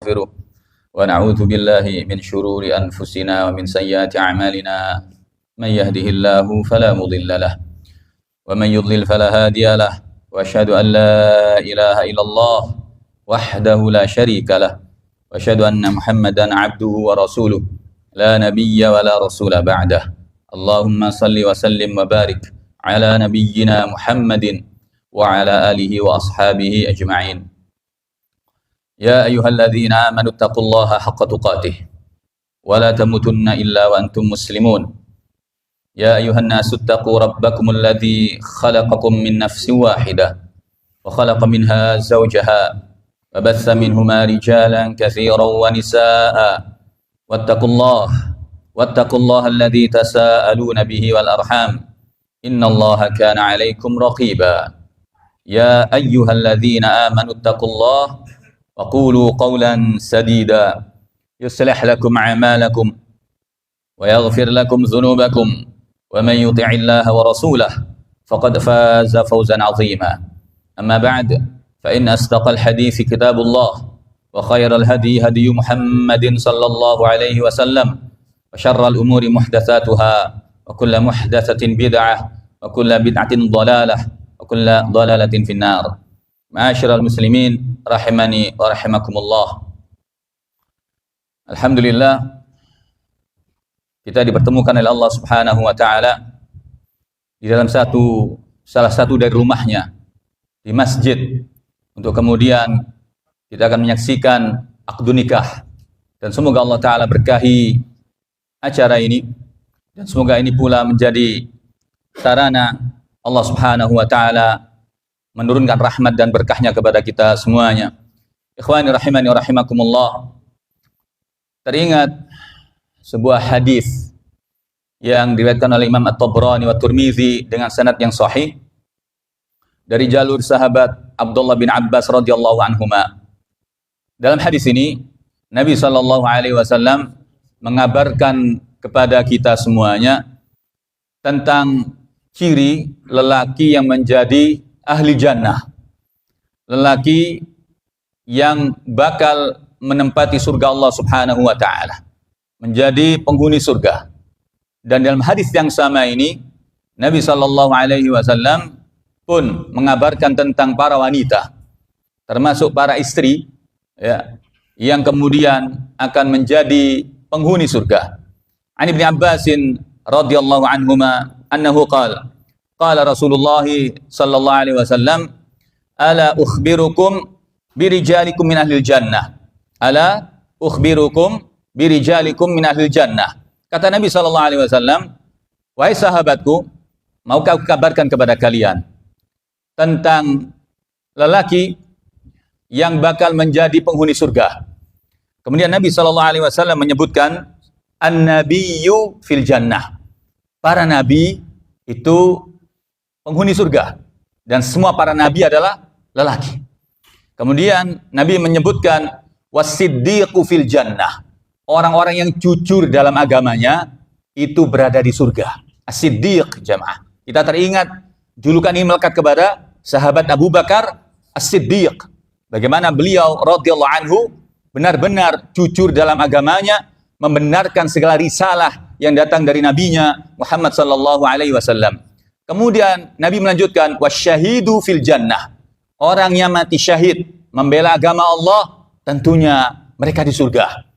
ونستغفره ونعوذ بالله من شرور أنفسنا ومن سيئات أعمالنا من يهده الله فلا مضل له ومن يضلل فلا هادي له وأشهد أن لا إله إلا الله وحده لا شريك له وأشهد أن محمدا عبده ورسوله لا نبي ولا رسول بعده اللهم صل وسلم وبارك على نبينا محمد وعلى آله وأصحابه أجمعين يا أيها الذين آمنوا اتقوا الله حق تقاته ولا تموتن إلا وأنتم مسلمون يا أيها الناس اتقوا ربكم الذي خلقكم من نفس واحدة وخلق منها زوجها وبث منهما رجالا كثيرا ونساء واتقوا الله الذي تساءلون به والأرحام إن الله كان عليكم رقيبا يا أيها الذين آمنوا اتقوا الله وقولوا قولا سديدا يصلح لكم أعمالكم ويغفر لكم ذنوبكم ومن يطع الله ورسوله فقد فاز فوزا عظيما أما بعد فإن أصدق الحديث كتاب الله وخير الهدي هدي محمد صلى الله عليه وسلم وشر الأمور محدثاتها وكل محدثة بدعة وكل بدعة ضلالة وكل ضلالة في النار معاشر المسلمين rahimani wa rahimakumullah. Alhamdulillah kita dipertemukan oleh Allah Subhanahu wa taala di dalam salah satu dari rumahnya di masjid untuk kemudian kita akan menyaksikan akdu nikah, dan semoga Allah taala berkahi acara ini dan semoga ini pula menjadi sarana Allah Subhanahu wa taala menurunkan rahmat dan berkahnya kepada kita semuanya. Ikhwani rahimani wa rahimakumullah. Teringat sebuah hadis yang diriwayatkan oleh Imam At-Tabrani wa Tirmizi dengan sanad yang sahih dari jalur sahabat Abdullah bin Abbas radhiyallahu anhuma. Dalam hadis ini Nabi sallallahu alaihi wasallam mengabarkan kepada kita semuanya tentang ciri lelaki yang menjadi ahli jannah, lelaki yang bakal menempati surga Allah Subhanahu wa taala, menjadi penghuni surga. Dan dalam hadis yang sama ini Nabi sallallahu alaihi wasallam pun mengabarkan tentang para wanita, termasuk para istri ya, yang kemudian akan menjadi penghuni surga. An Ibnu Abbasin radhiyallahu anhuma annahu qala qala Rasulullah sallallahu alaihi wasallam ala ukhbirukum birijalikum min ahlil jannah, ala ukhbirukum birijalikum min ahlil jannah. Kata Nabi sallallahu alaihi wasallam, wahai sahabatku, maukah aku kabarkan kepada kalian tentang lelaki yang bakal menjadi penghuni surga. Kemudian Nabi sallallahu alaihi wasallam menyebutkan an-nabiyyu fil jannah, para nabi itu penghuni surga, dan semua para nabi adalah lelaki. Kemudian Nabi menyebutkan wasiddiqu fil jannah, orang-orang yang jujur dalam agamanya itu berada di surga. As-siddiq jamaah. Kita teringat julukan ini melekat kepada sahabat Abu Bakar As-Siddiq. Bagaimana beliau radhiyallahu anhu benar-benar jujur dalam agamanya, membenarkan segala risalah yang datang dari nabinya Muhammad sallallahu alaihi wasallam. Kemudian Nabi melanjutkan wasyahidu fil jannah, orang yang mati syahid membela agama Allah tentunya mereka di surga.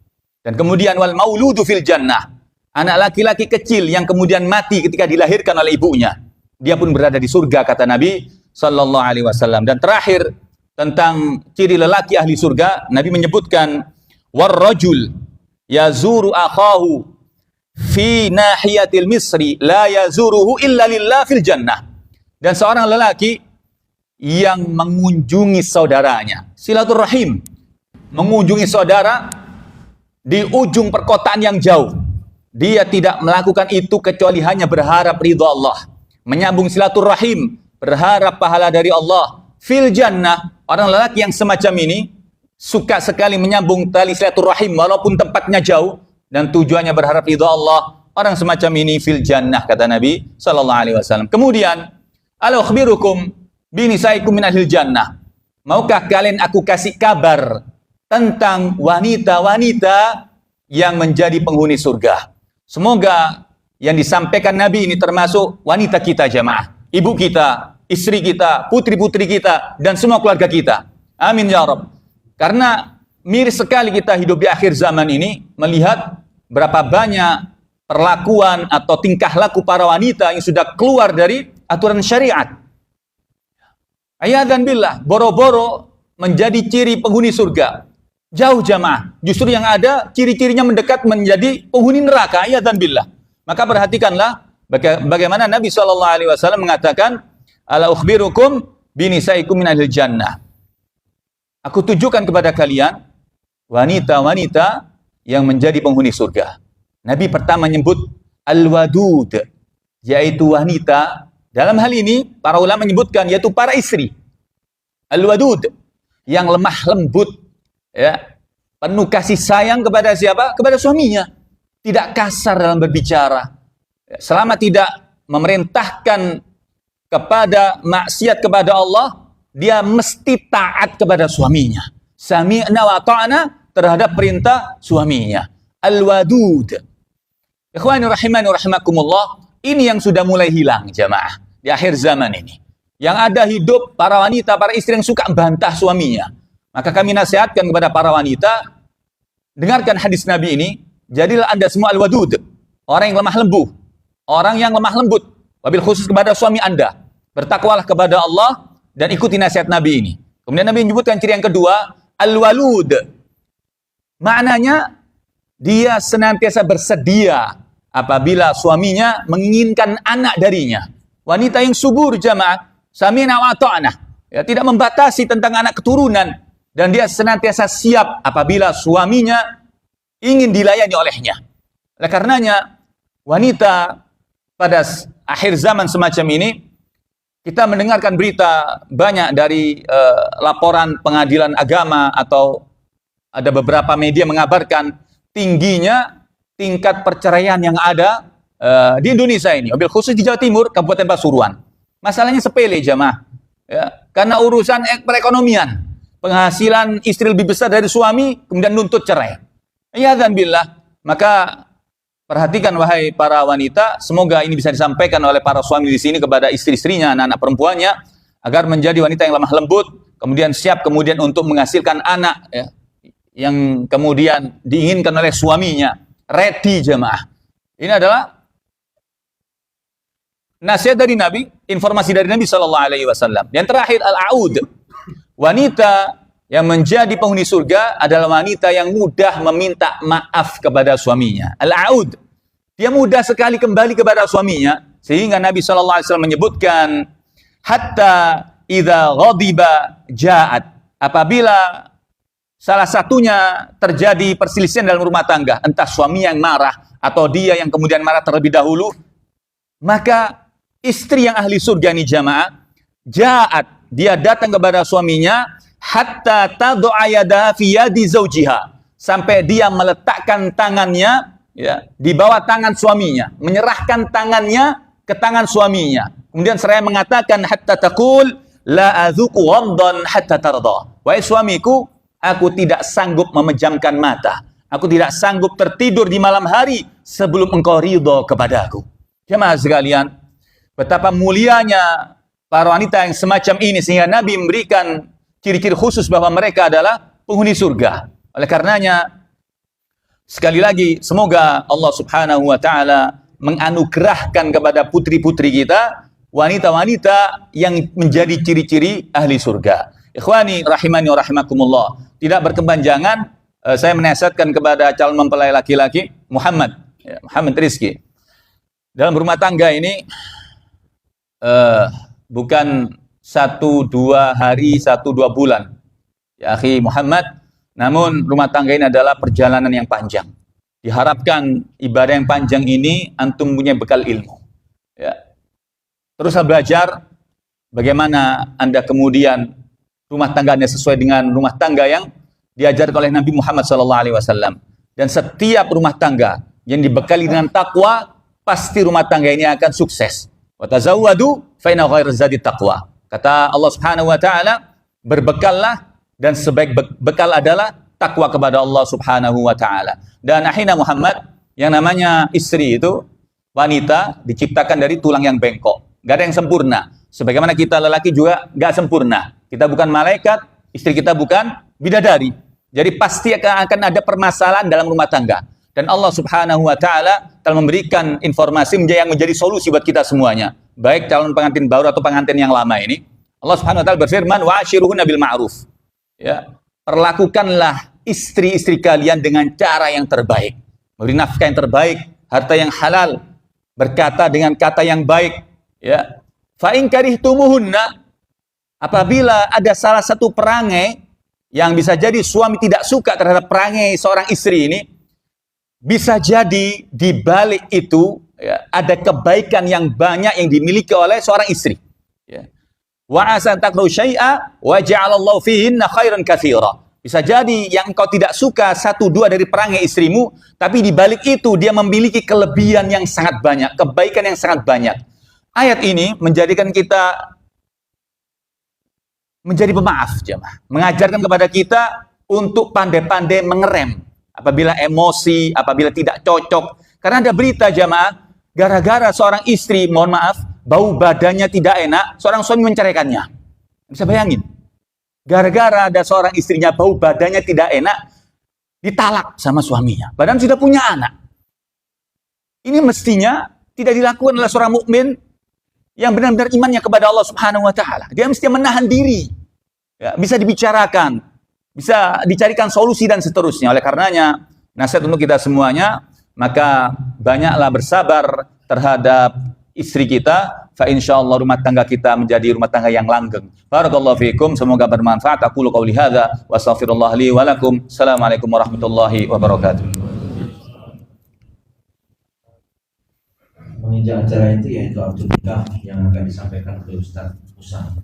Dan kemudian wal mauludu fil jannah, anak laki-laki kecil yang kemudian mati ketika dilahirkan oleh ibunya, dia pun berada di surga kata Nabi sallallahu alaihi wasallam. Dan terakhir tentang ciri lelaki ahli surga, Nabi menyebutkan warrajul yazuru akhahu fi nahiyatil misri la yazuruhu illa lillah fil jannah. Dan seorang lelaki yang mengunjungi saudaranya, silaturahim, mengunjungi saudara di ujung perkotaan yang jauh, dia tidak melakukan itu kecuali hanya berharap ridha Allah, menyambung silaturahim, berharap pahala dari Allah. Fil jannah, orang lelaki yang semacam ini suka sekali menyambung tali silaturahim walaupun tempatnya jauh dan tujuannya berharap ridha Allah. Orang semacam ini fil jannah kata Nabi sallallahu alaihi wasallam. Kemudian, ala ukhbirukum binisaikum min ahlil jannah. Maukah kalian aku kasih kabar tentang wanita-wanita yang menjadi penghuni surga. Semoga yang disampaikan Nabi ini termasuk wanita kita jamaah, ibu kita, istri kita, putri-putri kita, dan semua keluarga kita. Amin ya Rabb. Karena miris sekali kita hidup di akhir zaman ini, melihat berapa banyak perlakuan atau tingkah laku para wanita yang sudah keluar dari aturan syariat. Ayadzan billah, boro-boro menjadi ciri penghuni surga. Jauh jamaah. Justru yang ada ciri-cirinya mendekat menjadi penghuni neraka. Ayadzan billah. Maka perhatikanlah bagaimana Nabi SAW mengatakan, ala ukhbirukum binisaikum min ahlil jannah. Aku tunjukkan kepada kalian wanita-wanita yang menjadi penghuni surga. Nabi pertama menyebut al-wadud, yaitu wanita. Dalam hal ini para ulama menyebutkan yaitu para istri. Al-wadud, yang lemah lembut, ya, penuh kasih sayang kepada siapa? Kepada suaminya. Tidak kasar dalam berbicara. Selama tidak memerintahkan kepada maksiat kepada Allah, dia mesti taat kepada suaminya. Sami'na wa ta'na terhadap perintah suaminya. Al-wadud. Ikhwani rahimani rahimakumullah, ini yang sudah mulai hilang jamaah di akhir zaman ini. Yang ada hidup para wanita, para istri yang suka bantah suaminya. Maka kami nasihatkan kepada para wanita, dengarkan hadis Nabi ini, jadilah Anda semua al-wadud, orang yang lemah lembut, orang yang lemah lembut, wabil khusus kepada suami Anda. Bertakwalah kepada Allah dan ikuti nasihat Nabi ini. Kemudian Nabi menyebutkan ciri yang kedua, al-walud. Maknanya dia senantiasa bersedia apabila suaminya menginginkan anak darinya. Wanita yang subur jamaah, sami'na wa ta'na, ya, tidak membatasi tentang anak keturunan, dan dia senantiasa siap apabila suaminya ingin dilayani olehnya. Oleh karenanya wanita pada akhir zaman semacam ini, kita mendengarkan berita banyak dari laporan pengadilan agama, atau ada beberapa media mengabarkan tingginya tingkat perceraian yang ada di Indonesia ini, mobil khusus di Jawa Timur, Kabupaten Pasuruan. Masalahnya sepele jamaah, ya, karena urusan perekonomian, penghasilan istri lebih besar dari suami, kemudian nuntut cerai. Ya dan billah. Maka perhatikan wahai para wanita, semoga ini bisa disampaikan oleh para suami di sini kepada istri-istrinya, anak-anak perempuannya, agar menjadi wanita yang lemah lembut, kemudian siap kemudian untuk menghasilkan anak, ya, yang kemudian diinginkan oleh suaminya. Ready jamaah. Ini adalah nasihat dari Nabi, informasi dari Nabi SAW. Yang terakhir, al-aud. Wanita yang menjadi penghuni surga adalah wanita yang mudah meminta maaf kepada suaminya. Al-aud. Dia mudah sekali kembali kepada suaminya. Sehingga Nabi SAW menyebutkan, hatta idza ghadiba ja'at. Apabila salah satunya terjadi perselisihan dalam rumah tangga, entah suami yang marah atau dia yang kemudian marah terlebih dahulu, maka istri yang ahli surga ini jamaah, ja'at, dia datang kepada suaminya, hatta tadu'a yadaha fi yadi zawjiha, sampai dia meletakkan tangannya, ya, di bawah tangan suaminya, menyerahkan tangannya ke tangan suaminya. Kemudian seraya mengatakan, hatta taqul la adzuqu ghamdan hatta tarda. Wahai suamiku, aku tidak sanggup memejamkan mata, aku tidak sanggup tertidur di malam hari sebelum engkau ridho kepadaku. Jemaah sekalian, betapa mulianya para wanita yang semacam ini, sehingga Nabi memberikan ciri-ciri khusus bahwa mereka adalah penghuni surga. Oleh karenanya, sekali lagi, semoga Allah Subhanahu wa Ta'ala menganugerahkan kepada putri-putri kita wanita-wanita yang menjadi ciri-ciri ahli surga. Ikhwani rahimani wa rahimakumullah. Tidak berkepanjangan, saya menasihatkan kepada calon mempelai laki-laki, Muhammad Rizki. Dalam rumah tangga ini bukan 1-2 hari, 1-2 bulan, ya akhi Muhammad. Namun rumah tangga ini adalah perjalanan yang panjang. Diharapkan ibadah yang panjang ini antum punya bekal ilmu. Ya. Teruslah belajar bagaimana Anda kemudian rumah tangga Anda sesuai dengan rumah tangga yang diajarkan oleh Nabi Muhammad SAW. Dan setiap rumah tangga yang dibekali dengan takwa, pasti rumah tangga ini akan sukses. Wa tazawwadu fa inna khairaz zadi taqwa. Kata Allah Subhanahu wa Ta'ala, berbekallah, dan sebaik bekal adalah takwa kepada Allah Subhanahu wa taala. Dan akhina Muhammad, yang namanya istri itu wanita diciptakan dari tulang yang bengkok. Gak ada yang sempurna. Sebagaimana kita lelaki juga gak sempurna. Kita bukan malaikat, istri kita bukan bidadari. Jadi pasti akan ada permasalahan dalam rumah tangga. Dan Allah Subhanahu wa taala telah memberikan informasi yang menjadi solusi buat kita semuanya. Baik calon pengantin baru atau pengantin yang lama ini. Allah Subhanahu wa taala berfirman, "Wa'ashiruhunna bil ma'ruf." Ya, perlakukanlah istri-istri kalian dengan cara yang terbaik. Memberi nafkah yang terbaik, harta yang halal, berkata dengan kata yang baik, ya. Fa in karihtumuhunna, apabila ada salah satu perangai yang bisa jadi suami tidak suka terhadap perangai seorang istri ini, bisa jadi di balik itu ya, ada kebaikan yang banyak yang dimiliki oleh seorang istri. Ya. Wa asan takru syai'a wa ja'alallahu fihinna khairan katsira. Bisa jadi yang engkau tidak suka satu dua dari perangai istrimu, tapi di balik itu dia memiliki kelebihan yang sangat banyak, kebaikan yang sangat banyak. Ayat ini menjadikan kita menjadi pemaaf, jemaah. Mengajarkan kepada kita untuk pandai-pandai mengerem apabila emosi, apabila tidak cocok. Karena ada berita jamaah, gara-gara seorang istri, mohon maaf, bau badannya tidak enak, seorang suami menceraikannya. Bisa bayangin? Gara-gara ada seorang istrinya bau badannya tidak enak, ditalak sama suaminya. Padahal sudah punya anak. Ini mestinya tidak dilakukan oleh seorang mukmin yang benar-benar imannya kepada Allah Subhanahu wa taala. Dia mesti menahan diri. Ya, bisa dibicarakan, bisa dicarikan solusi dan seterusnya. Oleh karenanya, nasihat untuk kita semuanya, maka banyaklah bersabar terhadap istri kita, fa insyaallah rumah tangga kita menjadi rumah tangga yang langgeng. Barakallahu fiikum, semoga bermanfaat. Aku qouli hadza wa astaghfirullah li wa lakum. Assalamualaikum warahmatullahi wabarakatuh. Menginjak acara itu yaitu akad nikah yang akan disampaikan oleh Ustaz Usam.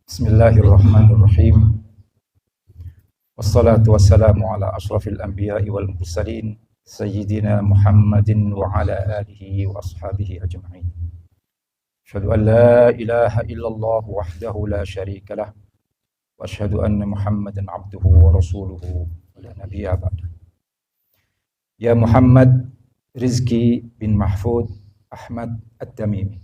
Bismillahirrahmanirrahim. Wassalatu wassalamu ala ashrafil anbiya'i wal mursalin sayyidina Muhammadin wa ala alihi wa ashabihi ajma'in. Asyhadu an la ilaha illallah wahdahu la syarika lah wa asyhadu anna Muhammadan abduhu wa rasuluhu wa la nabiyya ba'da. Ya Muhammad Rizki bin Mahfud Ahmad At-Tamimi,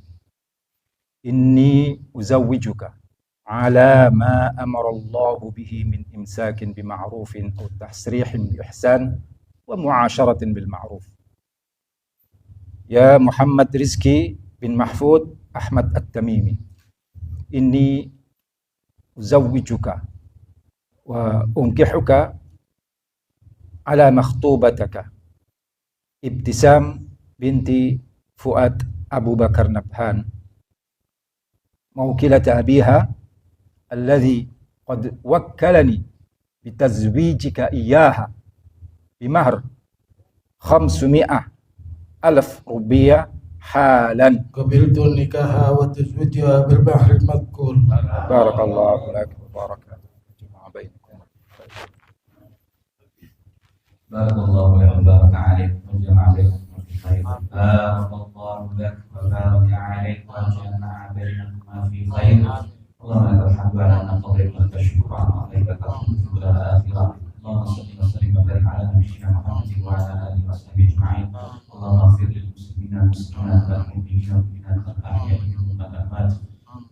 inni uzawwijuka ala ma amara Allah bihi min imsakin bima'rufin aw tahsrihin bi ihsan wa mu'asyaratin bil ma'ruf. Ya Muhammad Rizki bin Mahfud Ahmad At-Tamimi, inni uzawwijuka wa unkihuka ala makhtubataka Ibtisam binti Fuad Abu Bakar Nabhan, mawkilata abiha alladhi qad wakkalani bitazwijika iyyaha bimahr 500,000 rupiah halan. Qabiltu nikaha wa tazwijuha bil bahr al madhkur. Barakallahu lak wa barakatuh. Jama'a bainakum. Barakallahu lak wa baraka alaik wa jama'a bainakum fi khair. Barakallahu lak wa baraka alaik wa jama'a bainakum fi khair. اللهم لك الحمد على ان قضيت لك الشكر على ما اعطيتك الحمد لله الاخره. اللهم صل وسلم وبارك على نبينا محمد وعلى اله وصحبه اجمعين. اللهم اغفر للمسلمين والمسلمات والمؤمنين والمؤمنات الاحياء منهم والاموات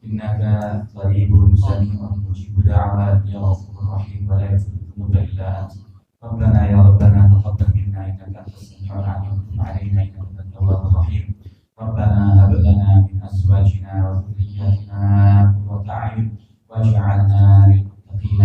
انك قريب سميع مجيب دعوات يا غفور رحيم ولا يغفر الذنوب الا انت. ربنا يا ربنا تقبل منا انك انت السميع العليم وتب علينا انك انت التواب الرحيم. ربنا هب لنا من ازواجنا وذرياتنا قرة اعين واجعلنا للمتقين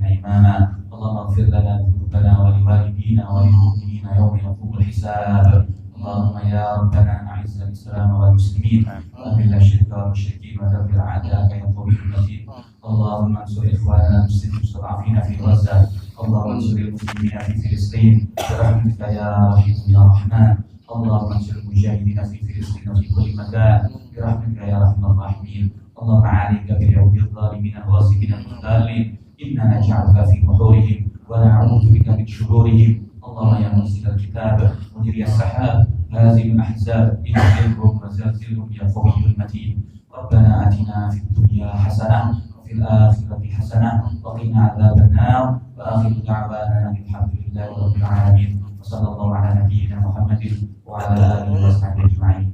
اماما اللهم اغفر لنا ذنوبنا ولوالدينا وللمؤمنين يوم يقوم الحساب. اللهم يا ربنا اعز الاسلام والمسلمين واذل الشرك والمشركين ودمر اعداءك يا قوي المتين. اللهم انصر اخواننا المسلمين المستضعفين في غزه. اللهم انصر المسلمين في فلسطين برحمتك يا رحيم يا رحمن. اللهم انصر المجاهدين في فلسطين وفي كل مكان برحمتك يا ارحم الراحمين. اللهم عليك باليهود الظالمين الغاصبين المحتالين، انا نجعلك في نحورهم ونعوذ بك من شرورهم. اللهم يا منزل الكتاب مجري السحاب هازم الاحزاب اهزمهم وزلزلهم يا قوي المتين. ربنا اتنا في الدنيا حسنه وفي الاخره حسنه وقنا عذاب النار. واخر دعوانا الحمد لله رب العالمين، وصلى الله على نبينا محمد وعلى اله وصحبه اجمعين.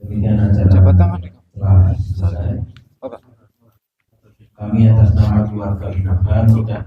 Demikian acara telah selesai. Kami atas nama keluarga Binakan sudah